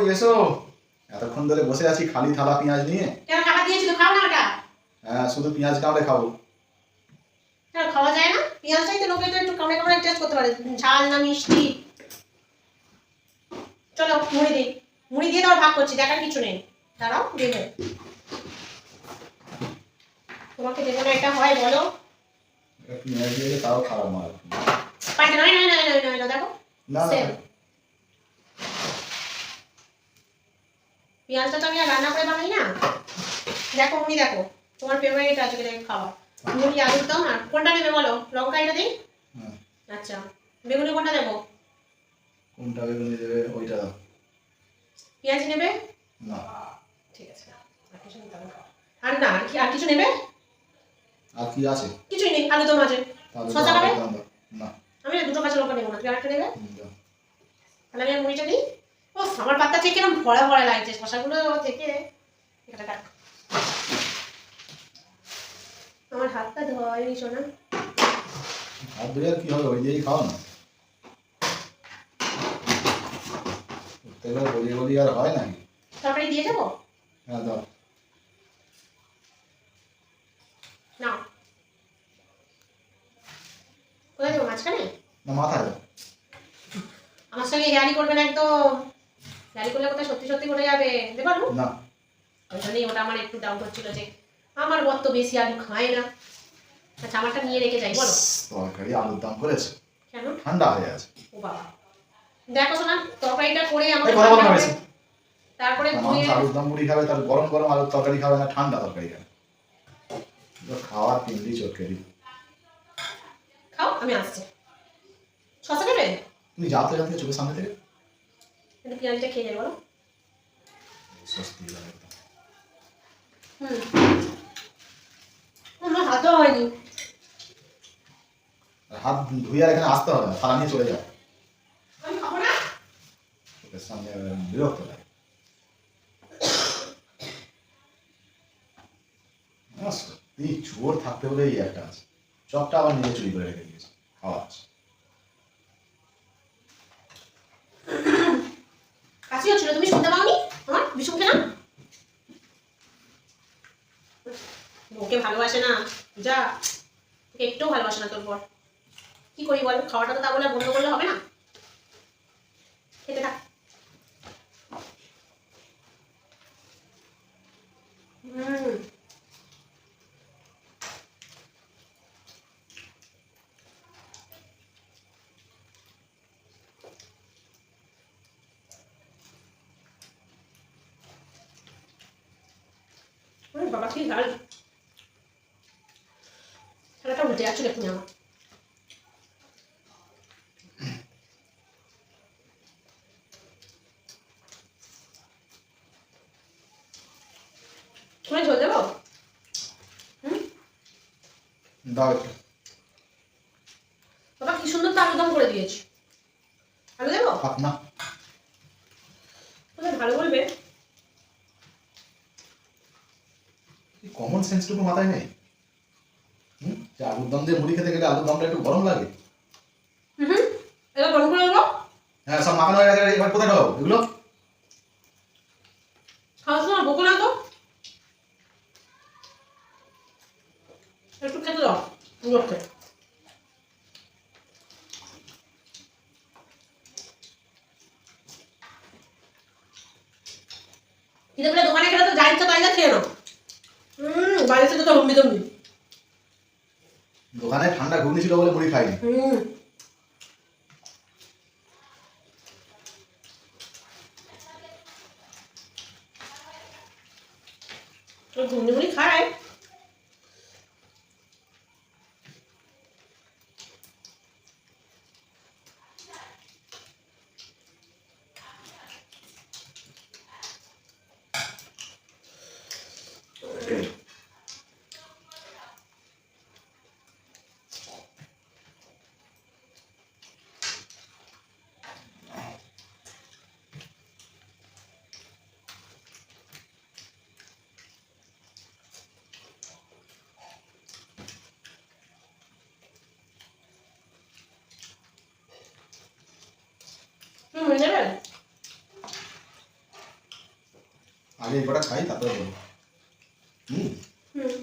কই এসো, এতক্ষণ ধরে বসে আছি খালি থালা পেঁয়াজ নিয়ে। কেন খাবার দিয়েছি তো, খাও না ওটা। হ্যাঁ, শুধু পেঁয়াজ কামড়ে খাবো। কেন খাওয়া যায় না? পেঁয়াজটাই তো লোকে তো একটু কামড়ে কামড়ে টেস্ট করতে পারে, ঝাল না মিষ্টি। চলো মুড়ি দিই, মুড়ি দিয়ে দাও, ভাগ করছি, দেখার কিছু নেই। দাঁড়াও দেবো, তোমাকে দেবো না এটা হয় বলো? পেঁয়াজ দিয়ে তাও খারাপ মার। পাইতে নয় নয় নয় নয় নয়, দেখো না না, সেম। পেঁয়াজটা তো আমি আর রান্না করে বানাই না। দেখো মুড়ি, দেখো তোমার ফেভারিট আজকে খাবার মুড়ি আলুর দম। আর কোনটা নেবে বলো? লঙ্কা এটা দিই? আচ্ছা, বেগুনি কোনটা দেবো? কোনটা বেগুনি দেবে ওইটা দাও। পেঁয়াজ নেবে না ঠিক আছে, আর কিছু নিতে হবে? আর না, আর কিছু নেবে? আর কি আছে? কিছুই নেই, আলু দম আছে। শসা খাবে? না, আমি না দুটো কাঁচা লঙ্কা নেবো না, তুমি আরেকটা নেবে? দাও। তাহলে আমি মুড়িটা নিই। ও আমার পাতা থেকে এরকম ভরা ভরা লাগছে, শসাগুলো থেকে। এটা কাট, আমার হাতটা ধোয়াই শোনা। হাত ধুয়ে আর কি হবে, ওই দিয়েই খাও না। তেলে গলিয়ে গলিয়ে আর হয় নাকি? তরকারি দিয়ে যাবো? হ্যাঁ দাও। না কোথায় দেবো? মাঝখানে না, মাথায় দাও। আমার সঙ্গে হেয়ারি করবে না একদম। হেয়ারি করলে কোথায় সত্যি সত্যি করে যাবে, দেবো আলু? না, ওই জন্যই ওটা আমার একটু ডাউট হচ্ছিল যে আমার বর তো বেশি আলু খায় না। আচ্ছা, আমারটা নিয়ে রেখে যাই বলো। তরকারি আলুর দাম করেছে, কেন? ঠান্ডা হয়ে আছে। ও বাবা, দেখো শোনা, তরকারিটা করে আমাকে কথা বলো না বেশি। তারপরে মানুষ আলুর দম মুড়ি খাবে, তার গরম গরম আলুর তরকারি খাবে না, ঠান্ডা তরকারি খাবে। খাওয়ার পিন্ডি চটকে দিই। খাও, আমি আসছি। শসা নেবে? তুমি যাও তো, যাতে চোখের সামনে থেকে। কিন্তু পেঁয়াজটা খেয়ে যাবে বলো। স্বস্তি লাগে। আমার হাতও হয়নি। হাত ধুয়ে আর এখানে আসতে হবে না, থালা নিয়ে চলে যাও। আমি খাবো না। চোখের সামনে বিরক্ত লাগে। সত্যি চোর থাকতে হলে এই একটা আছে, চপটা আবার নিজে চুরি করে রেখে দিয়েছে, খাওয়া আছে। কাশি হচ্ছিল, তুমি শুনতে পাওনি আমার বিষমকে না? ওকে ভালোবাসে না যা, ওকে একটু ভালোবাসে না তোর বর। কি করি বল, খাওয়াটা তো তা বলে বন্ধ করলে হবে না, খেতে থাক। বাবা কি ঝাল, খেলাটা উল্টে যাচ্ছে দেখুন আমার। তুমি ঝোল দেবো? দাও একটু। বাবা কি সুন্দর তো আলুদম করে দিয়েছি, আলু দেবো? না, কোথায় ভালো বলবে। কমন সেন্সটুকু মাথায় নেই। যে আলুর দম দিয়ে মুড়ি খেতে গেলে আলুর দমটা একটু গরম লাগে। এবার গরম করে দেবো। হ্যাঁ, সব মাখানো হয়ে গেছে, এবার কোথায় ঢোকাবো এগুলো? খাওয়ার সময় বকো না তো, একটু খেতে দাও লোককে। খিদে পেলে দোকানে খেলে তো যা ইচ্ছা তাই যা খেয়ে নাও। বাড়ি থেকে তো হুমড়ি তুমড়ি। দোকানে ঠান্ডা ঘুগনি ছিল বলে মুড়ি খাইনি। ঘুমনি মুড়ি খায়। আগে এই কটা খাই তারপরে বলবো। হুম। হুম।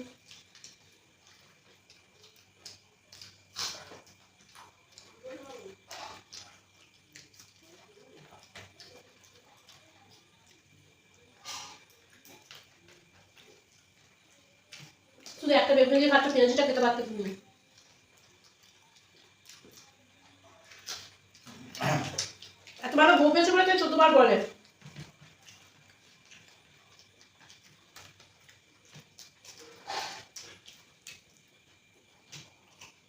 শুধু একটা বেগুনি দিয়ে খাচ্ছ, পেঁয়াজিটা খেতে পারতে তুমি। এত ভালো বউ পেয়েছে বলে 14বার বলে।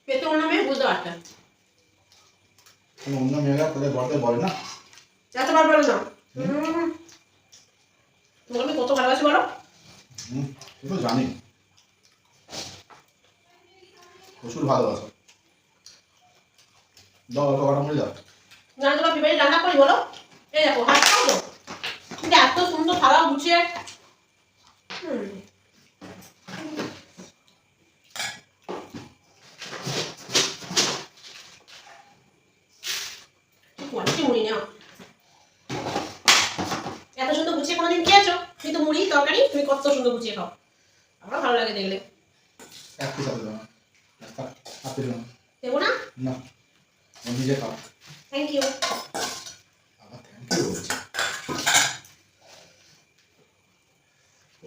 পেতে ওর নামে বুঝতে পারতেন। অন্য মেয়েরা তাদের বলতে বলে না। এতবার বলে না। তোমাকে আমি কত ভালোবাসি বলো। তুই তো জানি প্রচুর ভালোবাসো। দাও অল্প কটা মুড়ি দাও। না তোমার বিবাহিত রান্না করি বলো। এই দেখো হাত খাও তো, কিন্তু এত সুন্দর থালা গুছিয়ে। কোয়ালিটি মুড়ি না, এত সুন্দর গুছিয়ে কোনোদিন খেয়েছো? কিন্তু মুড়ি তরকারি তুমি কত সুন্দর গুছিয়ে খাও, আমার ভালো লাগে দেখলে। এক পিস আছে না, আপনি দেবো না? না, নিজে খাও। Thank you. আবার থ্যাংক ইউ বলছি।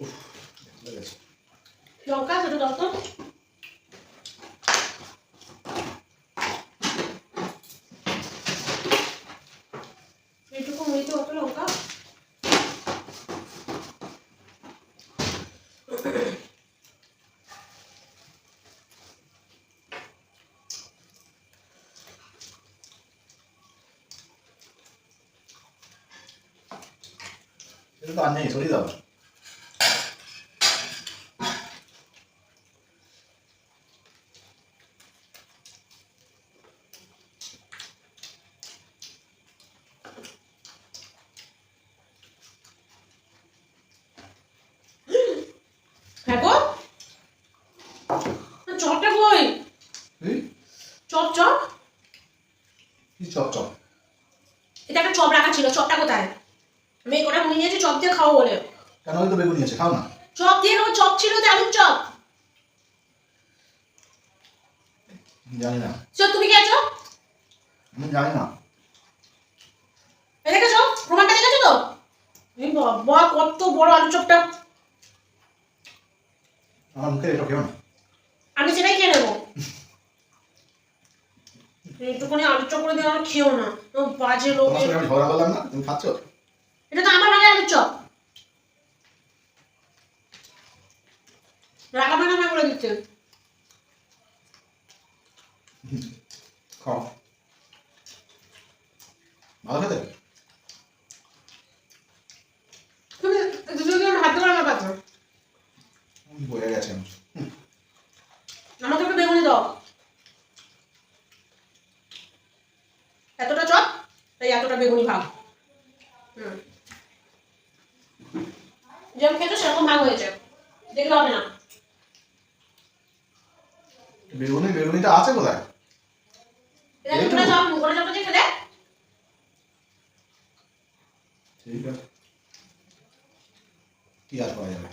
উফ, ভালো গেছে। লঙ্কা ছোট দাও তো। এইটুকু মুড়িতে অত লঙ্কা। এটা তো আর নেই, সরিয়ে দাও। হ্যাঁ গো, চপটা কই? চপ চপ, কি চপ চপ? এটা একটা চপ রাখা ছিল, চপটা কোথায়? আমি ওটা মুড়ি নিয়েছি চপ দিয়ে খাও বলে। কেন, ওই তো বেগুনি আছে, খাও না। চপ দিয়ে খাবো? চপ ছিল তো, আলুর চপ। জানি না, তুমি খেয়েছো? আমি জানি না। দেখেছো প্রমাণটা, দেখেছো তো? এই বাবা কত বড় আলুর চপটা। আমার মুখে এটা কেউ না। আমি সেটাই খেয়ে নেবো। একটুখানি আলুর চপ করে দিয়ে আমার খেও না, ও বাজে লোক। তোমার সঙ্গে আমি ঝগড়া করলাম না, তুমি খাচ্ছ। এটা তো আমার ভাগে আলুর চপ, রাখা বানা না করে দিচ্ছে। খাও, ভালো খেতে। তুমি যদি হাত ধরে আমার পাত্র, বয়ে গেছে আমার। আমাকে একটু বেগুনি দাও। এতটা চপ তাই এতটা বেগুনি ভাগ। যেমন খেয়েছো সেরকম ভাগ হয়েছে, দেখলে হবে না। বেগুনিটা আছে কোথায়? এটা দুটো চপ, মুখে চপটা দিয়ে খেলে। ঠিক আছে, কি আর করা যাবে।